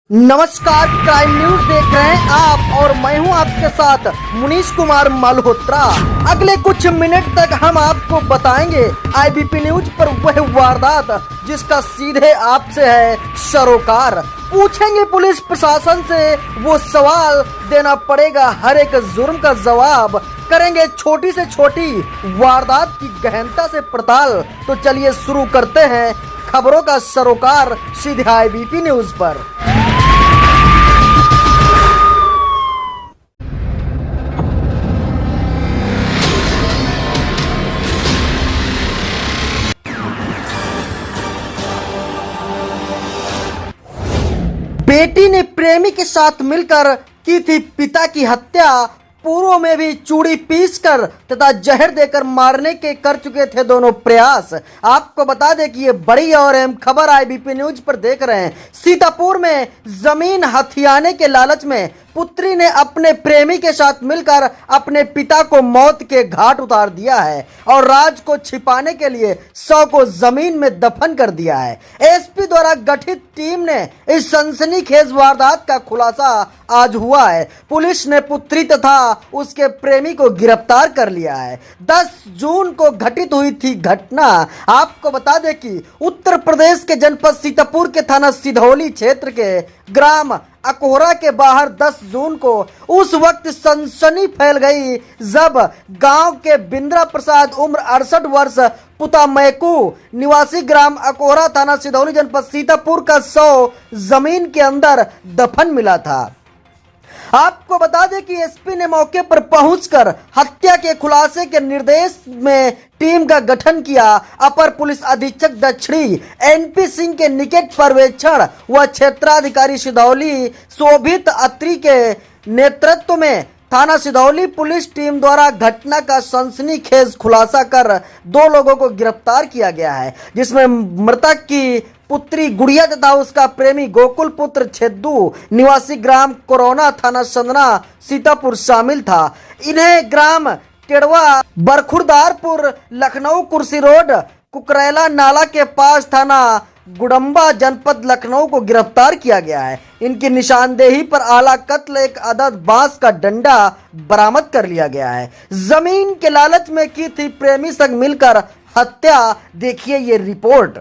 नमस्कार, crime news देख रहे हैं आप और मैं हूं आपके साथ मुनीश कुमार मल्होत्रा। अगले कुछ मिनट तक हम आपको बताएंगे आईबीपी न्यूज पर वह वारदात जिसका सीधे आपसे है सरोकार। पूछेंगे पुलिस प्रशासन से वो सवाल, देना पड़ेगा हर एक जुर्म का जवाब। करेंगे छोटी से छोटी वारदात की गहनता से पड़ताल। तो चलिए शुरू करते हैं खबरों का सरोकार सीधे आईबीपी न्यूज पर। बेटी ने प्रेमी के साथ मिलकर की थी पिता की हत्या। पूर्व में भी चूड़ी पीसकर तथा जहर देकर मारने के कर चुके थे दोनों प्रयास। आपको बता दें कि ये बड़ी और अहम खबर आईबीपी न्यूज पर देख रहे हैं। सीतापुर में जमीन हथियाने के लालच में पुत्री ने अपने प्रेमी के साथ मिलकर अपने पिता को मौत के घाट उतार दिया है और राज को छिपाने के लिए शव को जमीन में दफन कर दिया है। एसपी द्वारा गठित टीम ने इस सनसनीखेज वारदात का खुलासा आज हुआ है। पुलिस ने पुत्री तथा उसके प्रेमी को गिरफ्तार कर लिया है। 10 जून को घटित हुई थी घटना। आपको बता दें कि उत्तर प्रदेश के जनपद सीतापुर के थाना सिधौली क्षेत्र के ग्राम अकोहरा के बाहर 10 जून को उस वक्त सनसनी फैल गई जब गांव के बिंद्रा प्रसाद उम्र 68 वर्ष पुता मैकू निवासी ग्राम अकोहरा थाना सिधौली जनपद सीतापुर का शव जमीन के अंदर दफन मिला था। आपको बता दें कि एसपी ने मौके पर पहुंचकर हत्या के खुलासे के निर्देश में टीम का गठन किया। अपर पुलिस अधीक्षक दक्षिणी एनपी सिंह के निकट पर्यवेक्षण व क्षेत्राधिकारी सिधौली शोभित अत्री के नेतृत्व में थाना सिधौली पुलिस टीम द्वारा घटना का सनसनीखेज खुलासा कर 2 लोगों को गिरफ्तार किया गया है, जिसमें मृतक की पुत्री गुड़िया तथा उसका प्रेमी गोकुल पुत्र छेदू निवासी ग्राम कोरोना थाना संदना सीतापुर शामिल था। इन्हें ग्राम टेड़वा बरखुरदारपुर लखनऊ कुर्सी रोड कुकरेला नाला के पास थाना गुडम्बा जनपद लखनऊ को गिरफ्तार किया गया है। इनकी निशानदेही पर आला कत्ल एक अदद बांस का डंडा बरामद कर लिया गया है। जमीन के लालच में की थी प्रेमी संग मिलकर हत्या। देखिए ये रिपोर्ट।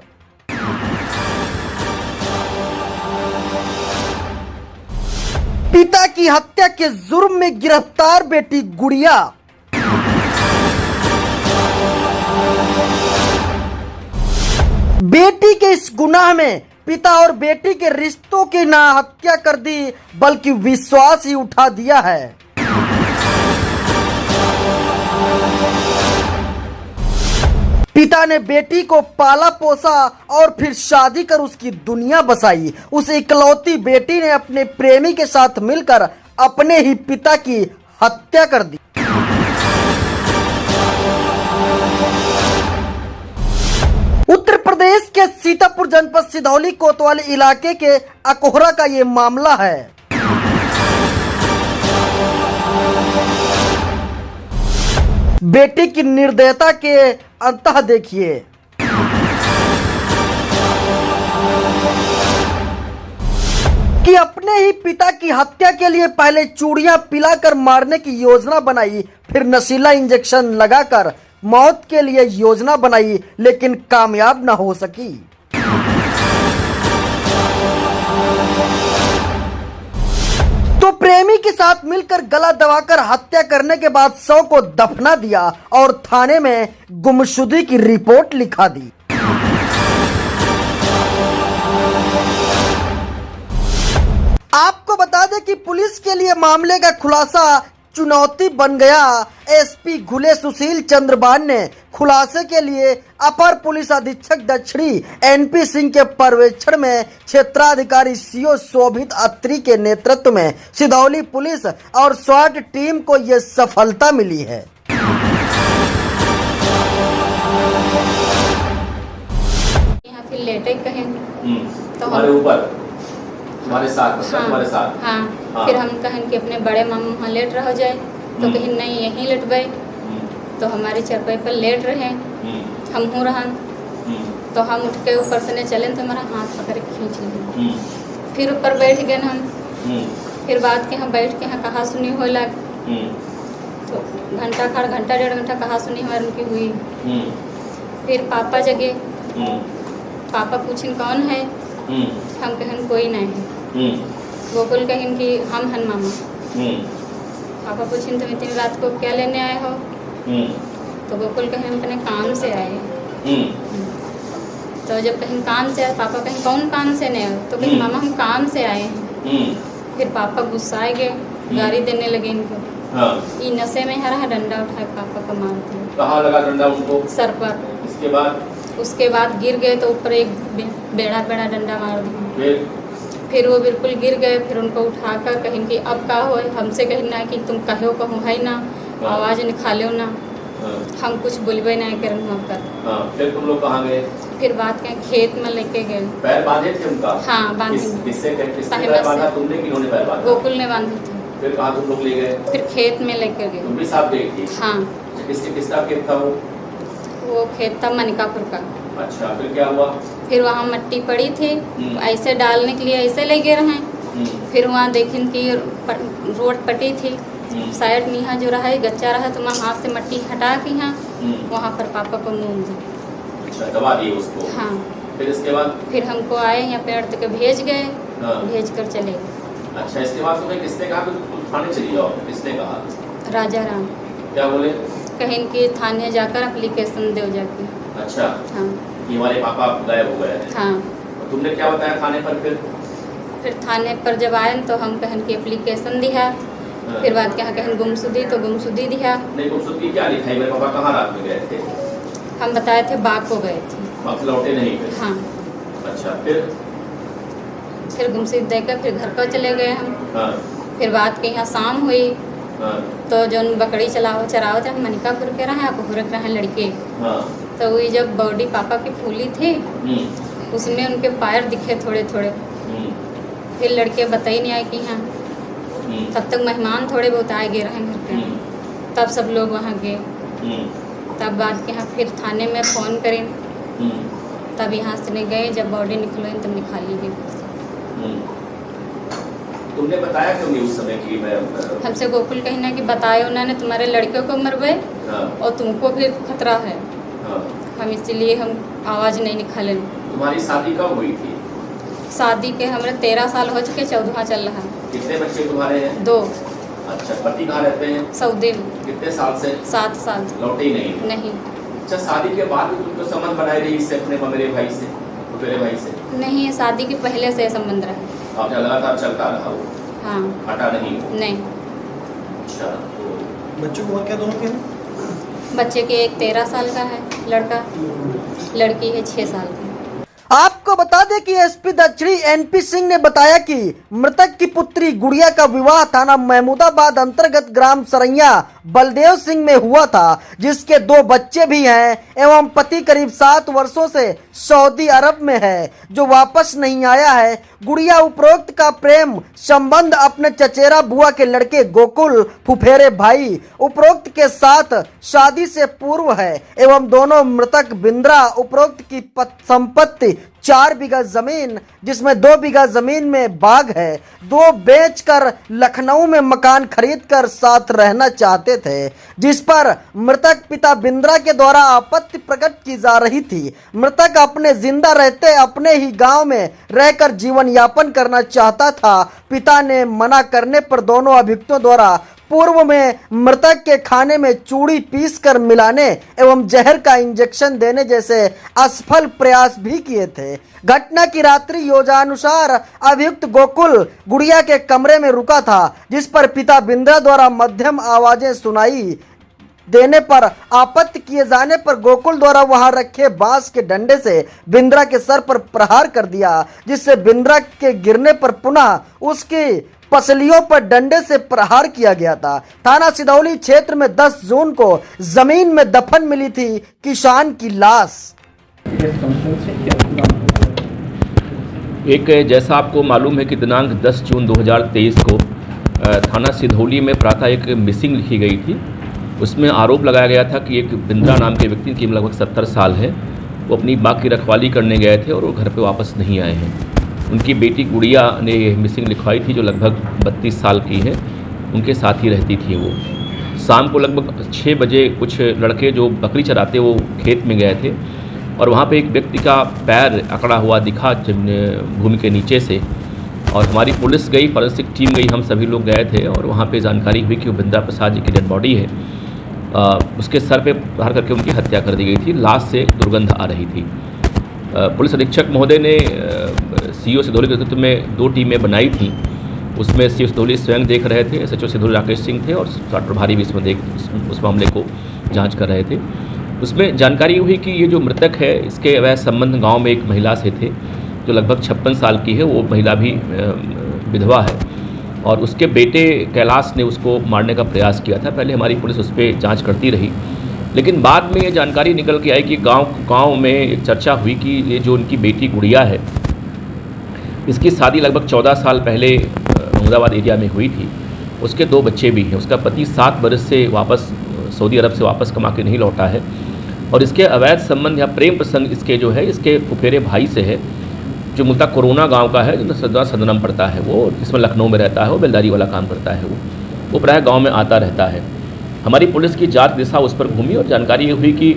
पिता की हत्या के जुर्म में गिरफ्तार बेटी गुड़िया। बेटी के इस गुनाह में पिता और बेटी के रिश्तों की ना हत्या कर दी बल्कि विश्वास ही उठा दिया है। पिता ने बेटी को पाला पोसा और फिर शादी कर उसकी दुनिया बसाई। उस इकलौती बेटी ने अपने प्रेमी के साथ मिलकर अपने ही पिता की हत्या कर दी। उत्तर प्रदेश के सीतापुर जनपद सिधौली कोतवाली इलाके के अकोहरा का ये मामला है। बेटी की निर्दयता के अंतः देखिए। कि अपने ही पिता की हत्या के लिए पहले चूड़ियां पिलाकर मारने की योजना बनाई, फिर नशीला इंजेक्शन लगाकर मौत के लिए योजना बनाई, लेकिन कामयाब न हो सकी। तो प्रेमी के साथ मिलकर गला दबाकर हत्या करने के बाद शव को दफना दिया और थाने में गुमशुदगी की रिपोर्ट लिखा दी। आपको बता दें कि पुलिस के लिए मामले का खुलासा चुनौती बन गया। एसपी घुले सुशील चंद्रबान ने खुलासे के लिए अपर पुलिस अधीक्षक दक्षिणी एनपी सिंह के पर्यवेक्षण में क्षेत्राधिकारी सीओ शोभित अत्री के नेतृत्व में सिधौली पुलिस और स्वाट टीम को यह सफलता मिली है। यहाँ फिर लेटे कहीं तो हमारे ऊपर तुम्हारे साथ तुम्हारे साथ हाँ। फिर हम कहें कि अपने बड़े मामू वहाँ लेट रह जाए तो कहीं नहीं यहीं लेटबे। तो हमारी चरपाई पर लेट रहे हम हूँ रहन तो हम उठ के ऊपर से चले तो हमारा हाथ पकड़ के खींच लिए। फिर ऊपर बैठ गए हम। फिर बात के यहाँ बैठ के यहाँ कहा सुनी हो लग, तो घंटा डेढ़ घंटा कहा सुनी हमारी उनकी हुई। फिर पापा जगे, पापा पूछिन कौन है, हम कहन कोई नहीं है। गोकुल कहन कि हम हन मामा। पापा पूछिन तुम इतनी रात को क्या लेने आए हो, तो गोकुल कहन हम अपने काम से आए। तो जब कहीं काम से आए, पापा कहीं कौन काम से नहीं हो, तो कहीं मामा हम काम से आए हैं। फिर पापा गुस्साए गए, गाली देने लगे इनको। ये नशे में हरा डंडा उठाए पापा को मारते। कहाँ लगा डंडा उनको? सर पर। उसके बाद गिर गए, तो ऊपर एक बेड़ा डंडा मार दिया। फिर वो बिल्कुल गिर गए। फिर उनको उठाकर कहीं कि अब का हो, हमसे कहना कि तुम कहो कहूँ है ना, आवाज़ निकालो ना, हम कुछ बोलबे नहीं करें वहाँ पर। फिर तुम लोग कहाँ गए? फिर बात के खेत में लेके गए। पैर बांधे थे उनका? हाँ बांधे। किसने पैर बांधा, तुमने कि उन्होंने पैर बांधा? गोकुल ने बांधे थे। फिर कहाँ तुम लोग ले गए? फिर खेत में लेकर गए। तुम भी साथ गई थी? हाँ। किसका खेत था वो खेत था मनिकापुर का। अच्छा, फिर क्या हुआ? फिर वहाँ मिट्टी पड़ी थी, ऐसे डालने के लिए ऐसे ले गए रहे। फिर वहाँ देखें कि रोड पटी थी, साइड में यहाँ जो रहा है गच्चा रहा, तो वहाँ हाथ से मिट्टी हटा के यहाँ वहाँ पर पापा को मूंद दी। अच्छा, दबा दिए उसको? हाँ। फिर इसके बाद? फिर हमको आए यहाँ पेड़ तक भेज गए। हाँ। भेज कर चले गए। अच्छा, इसके बाद तुम्हें किसने कहा कि तुम थाने चली जाओ? किसने कहा? राजा राम। क्या बोले? कहीं कि थाने जाकर एप्लीकेशन दो जाके। अच्छा। हाँ। ये हमारे पापा गायब हो गए हैं? हाँ। और तुमने क्या बताया थाने पर? फिर थाने पर जब आए तो हम कहन की एप्लीकेशन दिया। फिर बाद के यहाँ कहन गुमशुदी, तो गुमशुदी दिया। नहीं, गुमशुदी क्या लिखाई? मेरे पापा कहाँ रात में गए थे? हम बताए थे बाग को गए थे। वापस लौटे नहीं फिर? हाँ। अच्छा, फिर गुमशुदी देकर फिर घर पर चले गए हम। हाँ। फिर बात के यहाँ शाम हुई। हाँ। तो जो बकरी चराओ थे, हम मनिकापुर के रहे, आप हुरक रहे लड़के। हाँ। तो वही जब बॉडी पापा की फूली थी, उसमें उनके पैर दिखे थोड़े थोड़े। फिर लड़के बताई नहीं आए कि हाँ। तब तक मेहमान थोड़े बहुत आए गए रहे घर पे। तब सब लोग वहाँ गए। तब बाद के यहाँ फिर थाने में फ़ोन करें, तब यहाँ से नहीं गए। जब बॉडी निकलो तब निकाली गई। तुमने बताया क्यों नहीं उस समय कि मैं? हमसे गोकुल कहना कि बताए उन्होंने तुम्हारे लड़के को मरवे। हाँ। और तुमको भी खतरा है। हाँ। हम इसलिए हम आवाज़ नहीं निकाले। तुम्हारी शादी कब हुई थी? शादी के हमारे 13 साल हो चुके, 14वां चल रहा है। कितने बच्चे तुम्हारे हैं? 2। अच्छा, पति कहाँ रहते हैं? सऊदी में। कितने साल से? 7 साल। लौटे ही नहीं? नहीं। अच्छा, शादी के बाद भी तुम तो संबंध बनाए रही इससे अपने मेरे भाई से, मेरे भाई से? नहीं, शादी के पहले से संबंध रहा। आप लगातार चलता रहा वो? हाँ। हटा नहीं? नहीं। अच्छा। बच्चों को क्या दोनों के? बच्चे के एक 13 साल का है लड़का, लड़की है 6 साल की। आपको बता दें कि एसपी दक्षिणी एनपी सिंह ने बताया कि मृतक की पुत्री गुड़िया का विवाह थाना महमूदाबाद अंतर्गत ग्राम सरैया बलदेव सिंह में हुआ था, जिसके 2 बच्चे भी हैं एवं पति करीब 7 वर्षों से सऊदी अरब में है, जो वापस नहीं आया है। गुड़िया उपरोक्त का प्रेम संबंध अपने चचेरा बुआ के लड़के गोकुल फुफेरे भाई उपरोक्त के साथ शादी से पूर्व है एवं दोनों मृतक बिंद्रा उपरोक्त की संपत्ति 4 बीघा जमीन, जिसमें 2 बीघा जमीन में बाग है, 2 बेचकर लखनऊ में मकान खरीदकर साथ रहना चाहते थे, जिस पर मृतक पिता बिंद्रा के द्वारा आपत्ति प्रकट की जा रही थी। मृतक अपने जिंदा रहते अपने ही गांव में रहकर जीवन यापन करना चाहता था। पिता ने मना करने पर दोनों अभियुक्तों द्वारा पूर्व में मृतक के खाने में चूड़ी पीसकर मिलाने एवं जहर का इंजेक्शन देने जैसे असफल प्रयास भी किए थे। घटना की रात्रि योजनानुसार अभियुक्त गोकुल गुड़िया के कमरे में रुका था, जिस पर पिता बिंद्रा द्वारा मध्यम आवाजें सुनाई देने पर आपत्ति किए जाने पर गोकुल द्वारा वहां रखे बांस के डंडे से बिंद्रा के सर पर प्रहार कर दिया, जिससे बिंद्रा के गिरने पर पुनः उसकी पसलियों पर डंडे से प्रहार किया गया था। थाना सिधौली क्षेत्र में 10 जून को जमीन में दफन मिली थी किसान की लाश। एक जैसा आपको मालूम है कि दिनांक 10 जून 2023 को थाना सिधौली में प्रातः एक मिसिंग लिखी गई थी। उसमें आरोप लगाया गया था कि एक बिंद्रा नाम के व्यक्ति की लगभग 70 साल है, वो अपनी बाग की रखवाली करने गए थे और वो घर पे वापस नहीं आए हैं। उनकी बेटी गुड़िया ने मिसिंग लिखवाई थी, जो लगभग 32 साल की है। उनके साथ ही रहती थी वो। शाम को लगभग 6 बजे कुछ लड़के जो बकरी चराते वो खेत में गए थे और वहाँ पे एक व्यक्ति का पैर अकड़ा हुआ दिखा भूमि के नीचे से, और हमारी पुलिस गई, फॉरेंसिक टीम गई, हम सभी लोग गए थे और वहाँ पे जानकारी हुई कि वो बिंद्रा प्रसाद जी की डेड बॉडी है। उसके सर पे प्रहार करके उनकी हत्या कर दी गई थी। लाश से दुर्गंध आ रही थी। पुलिस अधीक्षक महोदय ने सीओ सिधौली के नेतृत्व में 2 टीमें बनाई थी। उसमें सीओ सिधौली स्वयं देख रहे थे, एसएचओ सिधौली राकेश सिंह थे और स्वास्थ्य प्रभारी भी उस मामले को जांच कर रहे थे। उसमें जानकारी हुई कि ये जो मृतक है इसके अवैध संबंध गांव में एक महिला से थे जो लगभग 56 साल की है। वो महिला भी विधवा है और उसके बेटे कैलाश ने उसको मारने का प्रयास किया था। पहले हमारी पुलिस उस पर जाँच करती रही, लेकिन बाद में ये जानकारी निकल के आई कि गांव में एक चर्चा हुई कि ये जो उनकी बेटी गुड़िया है, इसकी शादी लगभग 14 साल पहले अहमदाबाद एरिया में हुई थी। उसके 2 बच्चे भी हैं। उसका पति 7 बरस से वापस सऊदी अरब से वापस कमा के नहीं लौटा है और इसके अवैध संबंध या प्रेम प्रसंग इसके जो है इसके फुफेरे भाई से है, जो मूलतः कोरोना गांव का है, जो सदनम पड़ता है। वो इसमें लखनऊ में रहता है, वो बेलदारी वाला काम करता है। वो प्रायः गाँव में आता रहता है। हमारी पुलिस की जांच दिशा उस पर घूमी और जानकारी ये हुई कि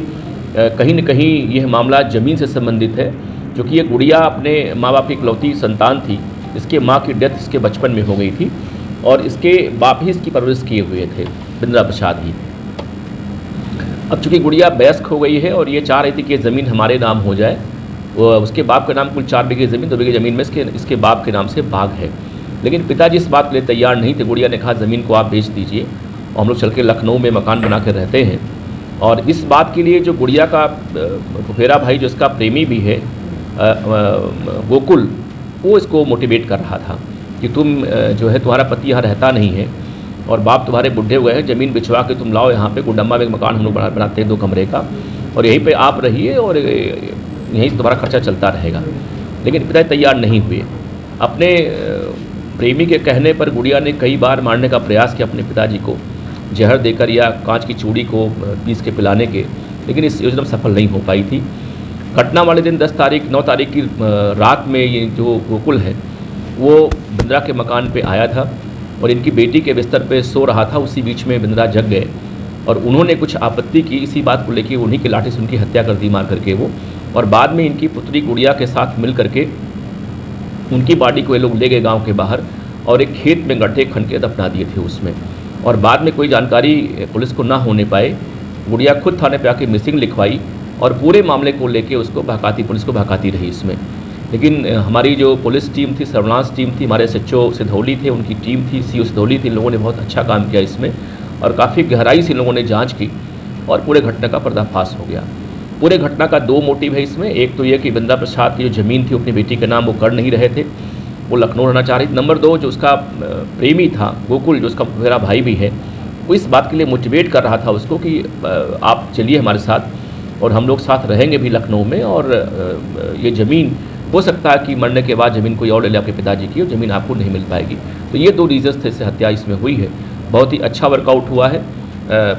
कहीं न कहीं यह मामला ज़मीन से संबंधित है, क्योंकि ये गुड़िया अपने माँ बाप की इकलौती संतान थी। इसके माँ की डेथ इसके बचपन में हो गई थी और इसके बाप ही इसकी परवरिश किए हुए थे, बिंद्रा प्रसाद ही। अब चूँकि गुड़िया वयस्क हो गई है और ये चाह रही थी कि ज़मीन हमारे नाम हो जाए। उसके बाप के नाम कुल 4 बीघे ज़मीन, 2 बीघे ज़मीन में इसके बाप के नाम से बाग है, लेकिन पिताजी इस बात के लिए तैयार नहीं थे। गुड़िया ने कहा ज़मीन को आप बेच दीजिए और हम लोग चल के लखनऊ में मकान बना कर रहते हैं। और इस बात के लिए जो गुड़िया का फुफेरा भाई, जो इसका प्रेमी भी है गोकुल, वो इसको मोटिवेट कर रहा था कि तुम जो है तुम्हारा पति यहाँ रहता नहीं है और बाप तुम्हारे बुढ़े हुए हैं, ज़मीन बिछवा के तुम लाओ यहाँ पे गुडम्बा में एक मकान हम लोग बनाते हैं 2 कमरे का, और यहीं पे आप रहिए और यहीं से तुम्हारा खर्चा चलता रहेगा। लेकिन पिता तैयार नहीं हुए। अपने प्रेमी के कहने पर गुड़िया ने कई बार मारने का प्रयास किया अपने पिताजी को, जहर देकर या कांच की चूड़ी को पीस के पिलाने के, लेकिन इस योजना में सफल नहीं हो पाई थी। घटना वाले दिन 9 तारीख की रात में ये जो गोकुल है वो बिंद्रा के मकान पे आया था और इनकी बेटी के बिस्तर पे सो रहा था। उसी बीच में बिंद्रा जग गए और उन्होंने कुछ आपत्ति की। इसी बात को लेकर उन्हीं की लाठी से उनकी हत्या कर दी मार करके वो, और बाद में इनकी पुत्री गुड़िया के साथ मिल करके उनकी बॉडी को ये लोग ले गए गाँव के बाहर और एक खेत में गड्ढे खन के दफना दिए थे उसमें। और बाद में कोई जानकारी पुलिस को ना होने पाए, गुड़िया खुद थाने पे आके मिसिंग लिखवाई और पूरे मामले को लेके उसको पुलिस को भड़काती रही इसमें। लेकिन हमारी जो पुलिस टीम थी, सर्विलांस टीम थी, हमारे एसएचओ सिधौली थे, उनकी टीम थी, सीओ सिधौली थी, इन लोगों ने बहुत अच्छा काम किया इसमें और काफ़ी गहराई से इन लोगों ने जाँच की और पूरे घटना का पर्दाफाश हो गया। पूरे घटना का 2 मोटिव है इसमें। एक तो यह कि बिंद्रा प्रसाद की जो ज़मीन थी अपनी बेटी के नाम वो कर नहीं रहे थे, वो लखनऊ रहना चाह रही थी। नंबर 2, जो उसका प्रेमी था गोकुल, जो उसका मेरा भाई भी है, वो इस बात के लिए मोटिवेट कर रहा था उसको कि आप चलिए हमारे साथ और हम लोग साथ रहेंगे भी लखनऊ में, और ये ज़मीन हो सकता है कि मरने के बाद ज़मीन कोई और ले ले आपके पिताजी की और ज़मीन आपको नहीं मिल पाएगी। तो ये 2 रीजन्स थे इससे हत्या इसमें हुई है। बहुत ही अच्छा वर्कआउट हुआ है।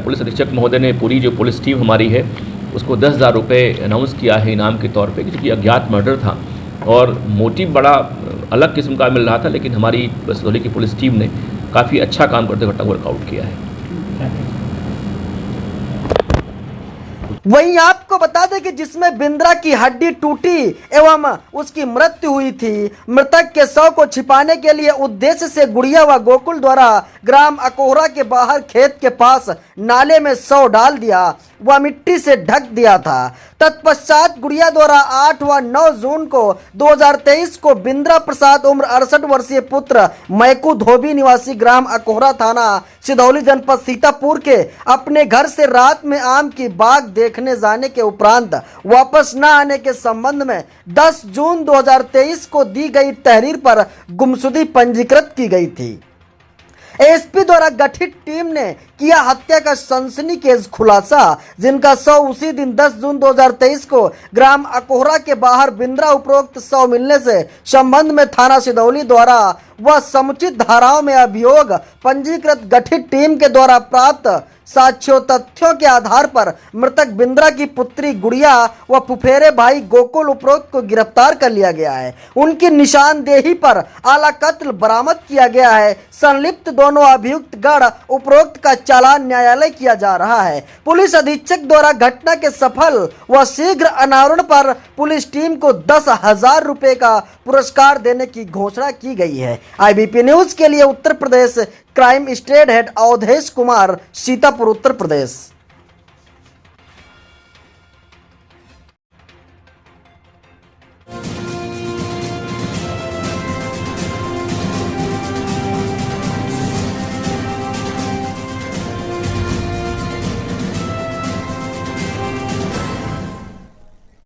पुलिस अधीक्षक महोदय ने पूरी जो पुलिस टीम हमारी है उसको 10,000 रुपये अनाउंस किया है इनाम के तौर पे, क्योंकि अज्ञात मर्डर था और मोटिव बड़ा अलग किस्म का मिल रहा था, लेकिन हमारी सिधौली की पुलिस टीम ने काफ़ी अच्छा काम करते घटना वर्कआउट किया है। वहीं आपको बता दें कि जिसमें बिंद्रा की हड्डी टूटी एवं उसकी मृत्यु हुई थी, मृतक के शव को छिपाने के लिए उद्देश्य से गुड़िया व गोकुल द्वारा ग्राम अकोहरा के बाहर खेत के पास नाले में शव डाल दिया व मिट्टी से ढक दिया था। तत्पश्चात गुड़िया द्वारा 8 व 9 जून को 2023 को बिंद्रा प्रसाद उम्र 68 वर्षीय पुत्र मैकू धोबी निवासी ग्राम अकोहरा थाना सिधौली जनपद सीतापुर के अपने घर से रात में आम की बाग देखने जाने के उपरांत वापस न आने के संबंध में 10 जून 2023 को दी गई तहरीर पर गुमशुदगी पंजीकृत की गई थी। एसपी द्वारा गठित टीम ने किया हत्या का सनसनीखेज खुलासा, जिनका शव उसी दिन 10 जून 2023 को ग्राम अकोहरा के बाहर बिंद्रा उपरोक्त शव मिलने से संबंध में थाना सिधौली द्वारा व समुचित धाराओं में अभियोग पंजीकृत गठित टीम के द्वारा प्राप्त साक्ष्यों तथ्यों के आधार पर मृतक बिंद्रा की पुत्री गुड़िया व फुफेरे भाई गोकुल उपरोक्त को गिरफ्तार कर लिया गया है। उनकी निशानदेही पर आला कत्ल बरामद किया गया है। संलिप्त दोनों अभियुक्त गण उपरोक्त का चालान न्यायालय किया जा रहा है। पुलिस अधीक्षक द्वारा घटना के सफल व शीघ्र अनावरण पर पुलिस टीम को 10,000 रुपए का पुरस्कार देने की घोषणा की गई है। IBP न्यूज के लिए Uttar Pradesh crime state head Avdhesh Kumar, Sitapur, Uttar प्रदेश।